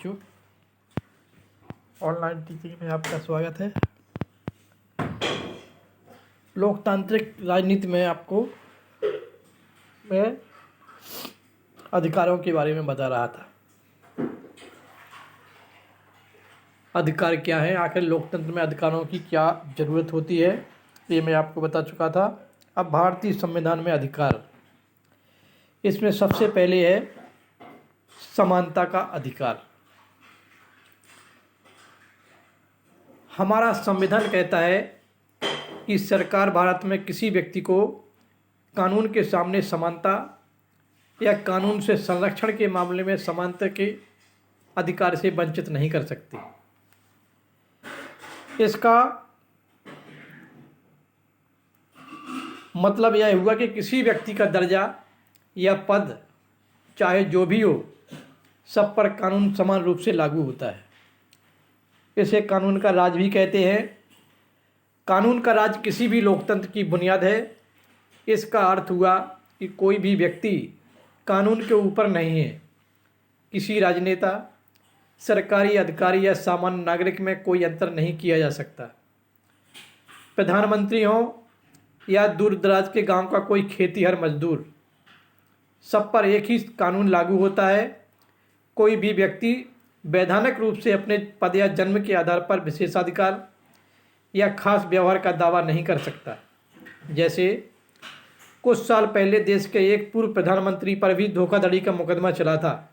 बच्चों, online teaching में आपका स्वागत है। लोकतांत्रिक राजनीति में आपको मैं अधिकारों के बारे में बता रहा था। अधिकार क्या है, आखिर लोकतंत्र में अधिकारों की क्या ज़रूरत होती है, ये मैं आपको बता चुका था। अब भारतीय संविधान में अधिकार, इसमें सबसे पहले है समानता का अधिकार। हमारा संविधान कहता है कि सरकार भारत में किसी व्यक्ति को कानून के सामने समानता या कानून से संरक्षण के मामले में समानता के अधिकार से वंचित नहीं कर सकती। इसका मतलब यह हुआ कि किसी व्यक्ति का दर्जा या पद चाहे जो भी हो, सब पर कानून समान रूप से लागू होता है। इसे कानून का राज भी कहते हैं। कानून का राज किसी भी लोकतंत्र की बुनियाद है। इसका अर्थ हुआ कि कोई भी व्यक्ति कानून के ऊपर नहीं है। किसी राजनेता, सरकारी अधिकारी या सामान्य नागरिक में कोई अंतर नहीं किया जा सकता। प्रधानमंत्री हो या दूर दराज के गांव का कोई खेतीहर मजदूर, सब पर एक ही कानून लागू होता है। कोई भी व्यक्ति वैधानिक रूप से अपने पद या जन्म के आधार पर विशेषाधिकार या खास व्यवहार का दावा नहीं कर सकता। जैसे कुछ साल पहले देश के एक पूर्व प्रधानमंत्री पर भी धोखाधड़ी का मुकदमा चला था।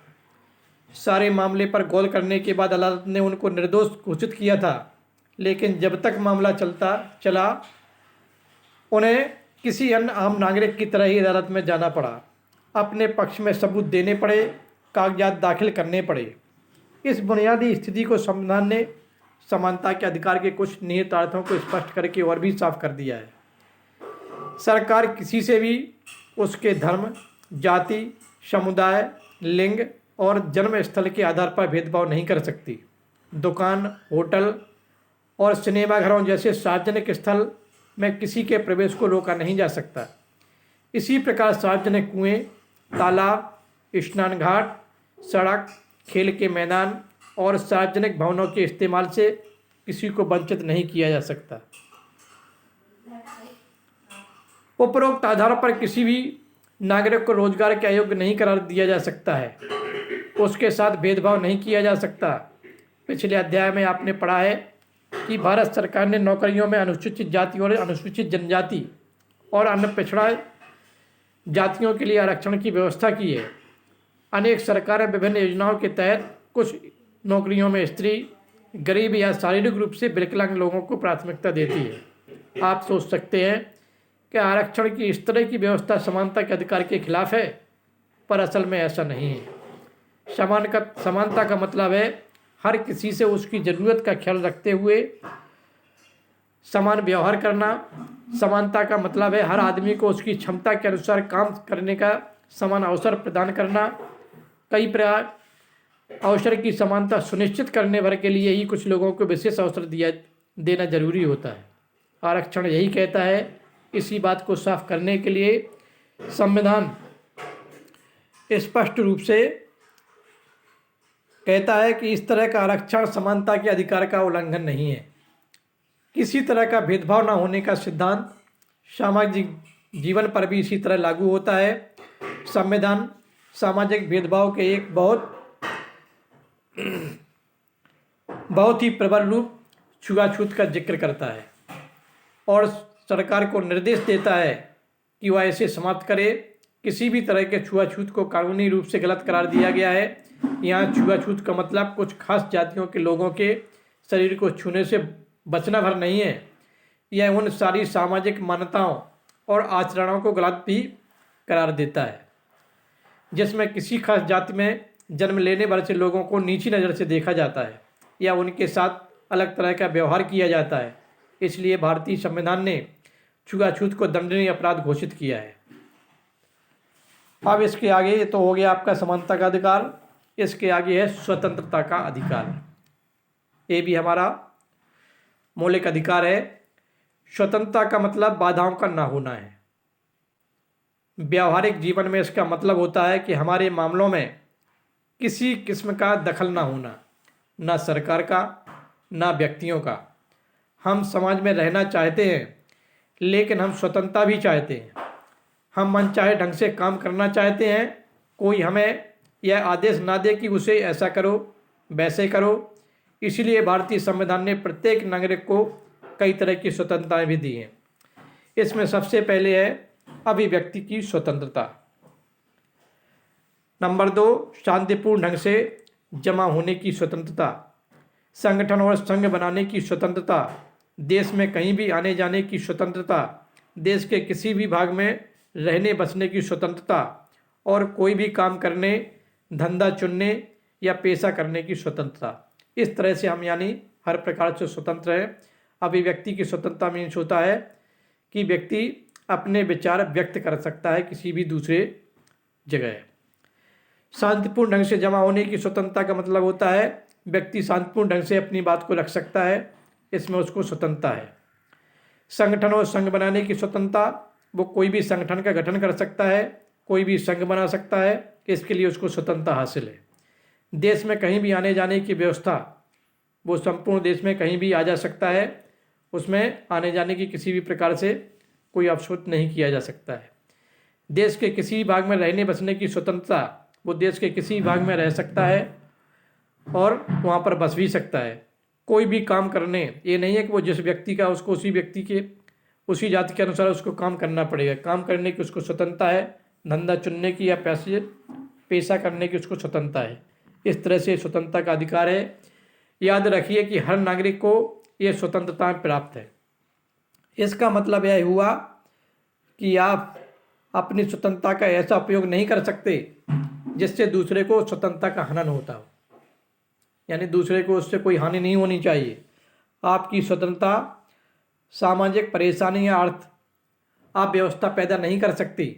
सारे मामले पर गौर करने के बाद अदालत ने उनको निर्दोष घोषित किया था, लेकिन जब तक मामला चला उन्हें किसी अन्य आम नागरिक की तरह ही अदालत में जाना पड़ा। अपने पक्ष में सबूत देने पड़े, कागजात दाखिल करने पड़े। इस बुनियादी स्थिति को संविधान ने समानता के अधिकार के कुछ निहितार्थों को स्पष्ट करके और भी साफ कर दिया है। सरकार किसी से भी उसके धर्म, जाति, समुदाय, लिंग और जन्म स्थल के आधार पर भेदभाव नहीं कर सकती। दुकान, होटल और सिनेमाघरों जैसे सार्वजनिक स्थल में किसी के प्रवेश को रोका नहीं जा सकता। इसी प्रकार सार्वजनिक कुएं, तालाब, स्नान घाट, सड़क, खेल के मैदान और सार्वजनिक भवनों के इस्तेमाल से किसी को वंचित नहीं किया जा सकता। उपरोक्त आधारों पर किसी भी नागरिक को रोजगार के अयोग्य नहीं करार दिया जा सकता है। उसके साथ भेदभाव नहीं किया जा सकता। पिछले अध्याय में आपने पढ़ा है कि भारत सरकार ने नौकरियों में अनुसूचित जाति और अनुसूचित जनजाति और अन्य पिछड़ा जातियों के लिए आरक्षण की व्यवस्था की है। अनेक सरकारें विभिन्न योजनाओं के तहत कुछ नौकरियों में स्त्री, गरीब या शारीरिक रूप से विकलांग लोगों को प्राथमिकता देती है। आप सोच सकते हैं कि आरक्षण की इस तरह की व्यवस्था समानता के अधिकार के खिलाफ है, पर असल में ऐसा नहीं है। समानता का मतलब है हर किसी से उसकी ज़रूरत का ख्याल रखते हुए समान व्यवहार करना। समानता का मतलब है हर आदमी को उसकी क्षमता के अनुसार काम करने का समान अवसर प्रदान करना। कई प्रकार अवसर की समानता सुनिश्चित करने भर के लिए ही कुछ लोगों को विशेष अवसर देना जरूरी होता है। आरक्षण यही कहता है। इसी बात को साफ करने के लिए संविधान स्पष्ट रूप से कहता है कि इस तरह का आरक्षण समानता के अधिकार का उल्लंघन नहीं है। किसी तरह का भेदभाव न होने का सिद्धांत सामाजिक जीवन पर भी इसी तरह लागू होता है। संविधान सामाजिक भेदभाव के एक बहुत ही प्रबल रूप छुआछूत का जिक्र करता है और सरकार को निर्देश देता है कि वह इसे समाप्त करे। किसी भी तरह के छुआछूत को कानूनी रूप से गलत करार दिया गया है। यहाँ छुआछूत का मतलब कुछ खास जातियों के लोगों के शरीर को छूने से बचना भर नहीं है। यह उन सारी सामाजिक मान्यताओं और आचरणों को गलत भी करार देता है जिसमें किसी खास जाति में जन्म लेने वाले से लोगों को नीची नज़र से देखा जाता है या उनके साथ अलग तरह का व्यवहार किया जाता है। इसलिए भारतीय संविधान ने छुआछूत को दंडनीय अपराध घोषित किया है। अब इसके आगे, ये तो हो गया आपका समानता का अधिकार। इसके आगे है स्वतंत्रता का अधिकार। ये भी हमारा मौलिक अधिकार है। स्वतंत्रता का मतलब बाधाओं का ना होना है। व्यावहारिक जीवन में इसका मतलब होता है कि हमारे मामलों में किसी किस्म का दखल ना होना, ना सरकार का ना व्यक्तियों का। हम समाज में रहना चाहते हैं, लेकिन हम स्वतंत्रता भी चाहते हैं। हम मनचाहे ढंग से काम करना चाहते हैं। कोई हमें यह आदेश ना दे कि उसे ऐसा करो वैसे करो। इसीलिए भारतीय संविधान ने प्रत्येक नागरिक को कई तरह की स्वतंत्रताएं भी दी हैं। इसमें सबसे पहले है अभिव्यक्ति की स्वतंत्रता। नंबर 2, शांतिपूर्ण ढंग से जमा होने की स्वतंत्रता, संगठन और संघ बनाने की स्वतंत्रता, देश में कहीं भी आने जाने की स्वतंत्रता, देश के किसी भी भाग में रहने बसने की स्वतंत्रता और कोई भी काम करने, धंधा चुनने या पेशा करने की स्वतंत्रता। इस तरह से हम यानी हर प्रकार से स्वतंत्र हैं। अभिव्यक्ति की स्वतंत्रता मीन्स होता है कि व्यक्ति अपने विचार व्यक्त कर सकता है किसी भी दूसरे जगह। शांतिपूर्ण ढंग से जमा होने की स्वतंत्रता का मतलब होता है व्यक्ति शांतिपूर्ण ढंग से अपनी बात को रख सकता है, इसमें उसको स्वतंत्रता है। संगठन और संघ बनाने की स्वतंत्रता, वो कोई भी संगठन का गठन कर सकता है, कोई भी संघ बना सकता है, इसके लिए उसको स्वतंत्रता हासिल है। देश में कहीं भी आने जाने की व्यवस्था, वो संपूर्ण देश में कहीं भी आ जा सकता है, उसमें आने जाने की किसी भी प्रकार से कोई अवरोध नहीं किया जा सकता है। देश के किसी भाग में रहने बसने की स्वतंत्रता, वो देश के किसी भाग में रह सकता है और वहाँ पर बस भी सकता है। कोई भी काम करने, ये नहीं है कि वो जिस व्यक्ति का उसको उसी व्यक्ति के उसी जाति के अनुसार उसको काम करना पड़ेगा। काम करने की उसको स्वतंत्रता है, धंधा चुनने की या पेशा करने की उसको स्वतंत्रता है। इस तरह से स्वतंत्रता का अधिकार है। याद रखिए कि हर नागरिक को ये स्वतंत्रता प्राप्त है। इसका मतलब यह हुआ कि आप अपनी स्वतंत्रता का ऐसा उपयोग नहीं कर सकते जिससे दूसरे को स्वतंत्रता का हनन होता हो, यानी दूसरे को उससे कोई हानि नहीं होनी चाहिए। आपकी स्वतंत्रता सामाजिक परेशानी या अर्थ आप व्यवस्था पैदा नहीं कर सकती।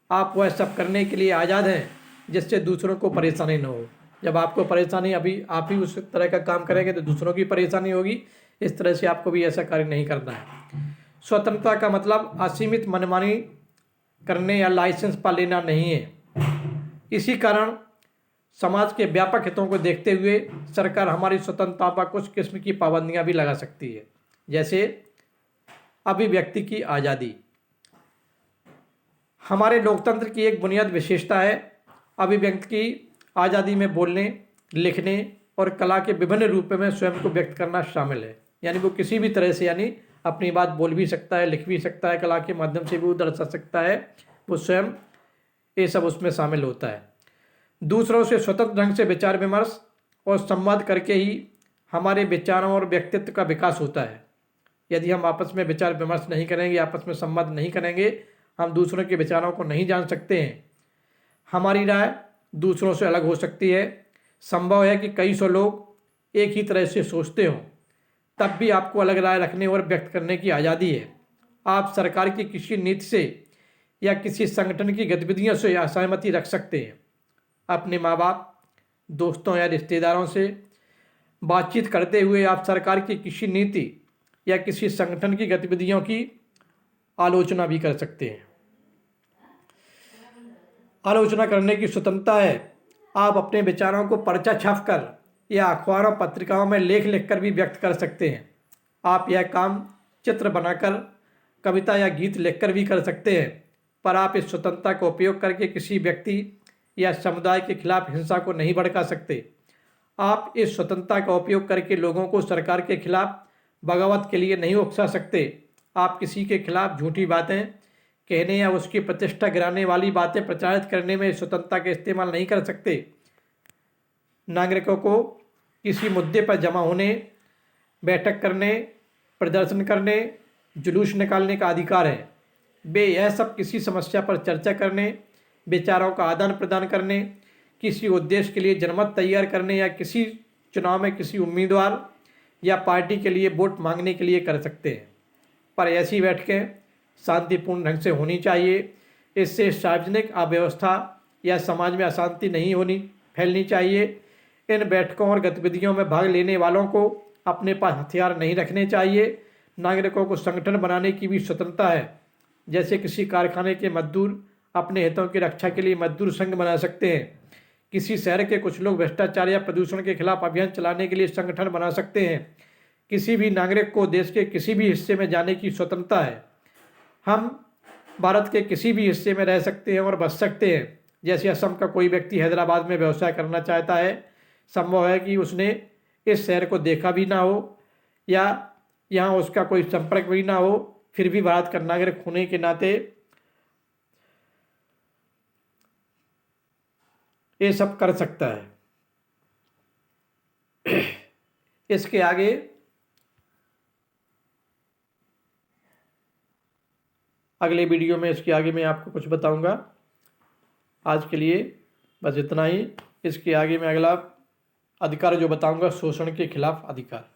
आप वह सब करने के लिए आज़ाद हैं जिससे दूसरों को परेशानी न हो। जब आपको परेशानी, अभी आप ही उस तरह का काम करेंगे तो दूसरों की परेशानी होगी। इस तरह से आपको भी ऐसा कार्य नहीं करना है। स्वतंत्रता का मतलब असीमित मनमानी करने या लाइसेंस पा लेना नहीं है। इसी कारण समाज के व्यापक हितों को देखते हुए सरकार हमारी स्वतंत्रता पर कुछ किस्म की पाबंदियां भी लगा सकती है, जैसे अभिव्यक्ति की आज़ादी। हमारे लोकतंत्र की एक बुनियादी विशेषता है अभिव्यक्ति की आज़ादी में बोलने, लिखने और कला के विभिन्न रूपों में स्वयं को व्यक्त करना शामिल है। यानी वो किसी भी तरह से यानी अपनी बात बोल भी सकता है, लिख भी सकता है, कला के माध्यम से भी वो दर्शा सकता है, वो स्वयं, ये सब उसमें शामिल होता है। दूसरों से स्वतंत्र ढंग से विचार विमर्श और संवाद करके ही हमारे विचारों और व्यक्तित्व का विकास होता है। यदि हम आपस में विचार विमर्श नहीं करेंगे, आपस में संवाद नहीं करेंगे, हम दूसरों के विचारों को नहीं जान सकते हैं। हमारी राय दूसरों से अलग हो सकती है। संभव है कि कई सौ लोग एक ही तरह से सोचते हों, तब भी आपको अलग राय रखने और व्यक्त करने की आज़ादी है। आप सरकार की किसी नीति से या किसी संगठन की गतिविधियों से असहमति रख सकते हैं। अपने माँ बाप, दोस्तों या रिश्तेदारों से बातचीत करते हुए आप सरकार की किसी नीति या किसी संगठन की गतिविधियों की आलोचना भी कर सकते हैं। आलोचना करने की स्वतंत्रता है। आप अपने विचारों को पर्चा छापकर या अखबारों पत्रिकाओं में लेख लिखकर भी व्यक्त कर सकते हैं। आप यह काम चित्र बनाकर, कविता या गीत लिखकर भी कर सकते हैं, पर आप इस स्वतंत्रता का उपयोग करके किसी व्यक्ति या समुदाय के खिलाफ हिंसा को नहीं भड़का सकते। आप इस स्वतंत्रता का उपयोग करके लोगों को सरकार के खिलाफ बगावत के लिए नहीं उकसा सकते। आप किसी के खिलाफ झूठी बातें कहने या उसकी प्रतिष्ठा गिराने वाली बातें प्रचारित करने में स्वतंत्रता का इस्तेमाल नहीं कर सकते। नागरिकों को किसी मुद्दे पर जमा होने, बैठक करने, प्रदर्शन करने, जुलूस निकालने का अधिकार है। वे यह सब किसी समस्या पर चर्चा करने, विचारों का आदान प्रदान करने, किसी उद्देश्य के लिए जनमत तैयार करने या किसी चुनाव में किसी उम्मीदवार या पार्टी के लिए वोट मांगने के लिए कर सकते हैं। पर ऐसी बैठकें शांतिपूर्ण ढंग से होनी चाहिए। इससे सार्वजनिक अव्यवस्था या समाज में अशांति नहीं फैलनी चाहिए। इन बैठकों और गतिविधियों में भाग लेने वालों को अपने पास हथियार नहीं रखने चाहिए। नागरिकों को संगठन बनाने की भी स्वतंत्रता है। जैसे किसी कारखाने के मजदूर अपने हितों की रक्षा के लिए मजदूर संघ बना सकते हैं किसी शहर के कुछ लोग भ्रष्टाचार या प्रदूषण के खिलाफ अभियान चलाने के लिए संगठन बना सकते हैं। किसी भी नागरिक को देश के किसी भी हिस्से में जाने की स्वतंत्रता है। हम भारत के किसी भी हिस्से में रह सकते हैं और बस सकते हैं। जैसे असम का कोई व्यक्ति हैदराबाद में व्यवसाय करना चाहता है, संभव है कि उसने इस शहर को देखा भी ना हो या यहाँ उसका कोई संपर्क भी ना हो, फिर भी भारत का नागरिक होने के नाते ये सब कर सकता है। इसके आगे अगले वीडियो में इसके आगे मैं आपको कुछ बताऊंगा। आज के लिए बस इतना ही। इसके आगे मैं अगला अधिकार जो बताऊंगा, शोषण के खिलाफ अधिकार।